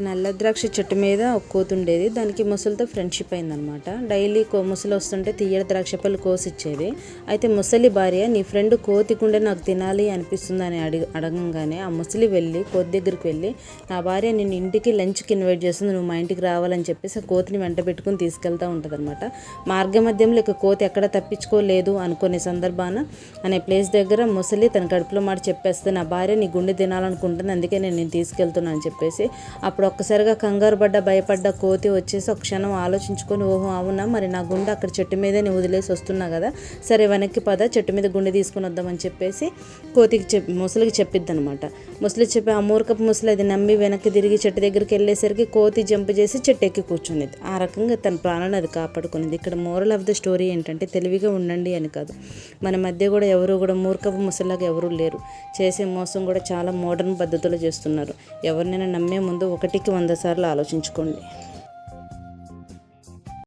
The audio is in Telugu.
నల్ల ద్రాక్ష చెట్టు మీద ఒక కోతి ఉండేది. దానికి ముసలితో ఫ్రెండ్షిప్ అయిందనమాట. డైలీ ముసలి వస్తుంటే తీయడి ద్రాక్ష పళ్ళు కోసిచ్చేది. అయితే ముసలి భార్య, నీ ఫ్రెండ్ కోతికుండే నాకు తినాలి అనిపిస్తుంది అని అడగంగానే ఆ ముసలి వెళ్ళి కోతి దగ్గరికి వెళ్ళి, నా భార్య నిన్ను ఇంటికి లంచ్కి ఇన్వైట్ చేస్తుంది, నువ్వు మా ఇంటికి రావాలని చెప్పేసి ఆ కోతిని వెంట పెట్టుకుని తీసుకెళ్తూ ఉంటుంది అనమాట. మార్గ మధ్యంలో ఇక కోతి ఎక్కడ తప్పించుకోలేదు అనుకునే సందర్భాన అనే ప్లేస్ దగ్గర ముసలి తన కడుపులో మాట చెప్పేస్తే, నా భార్య నీ గుండె తినాలనుకుంటుంది, అందుకే నేను తీసుకెళ్తున్నాను అని చెప్పేసి అప్పుడు ఒక్కసారిగా కంగారు భయపడ్డ కోతి వచ్చేసి ఒక క్షణం ఆలోచించుకొని, ఓహో అవునా, మరి నా గుండె అక్కడ చెట్టు మీదే నేను వదిలేసి వస్తున్నా కదా, సరే వెనక్కి పద, చెట్టు మీద గుండె తీసుకుని వద్దామని చెప్పేసి కోతికి ముసలికి చెప్పిద్ది అనమాట. ముసలి చెప్పి ఆ మూర్ఖపు ముసలి అది నమ్మి వెనక్కి తిరిగి చెట్టు దగ్గరికి వెళ్ళేసరికి కోతి జంప్ చేసి చెట్టు ఎక్కి కూర్చునేది. ఆ రకంగా తన ప్రాణాన్ని అది కాపాడుకునేది. ఇక్కడ మోరల్ ఆఫ్ ద స్టోరీ ఏంటంటే, తెలివిగా ఉండండి అని కాదు, మన మధ్య కూడా ఎవరు కూడా మూర్ఖపు ముసలిలాగా ఎవరూ లేరు. చేసే మోసం కూడా చాలా మోడర్న్ పద్ధతిలో చేస్తున్నారు. ఎవరినైనా నమ్మే ముందు 1కి 100 సార్లు ఆలోచించుకోండి.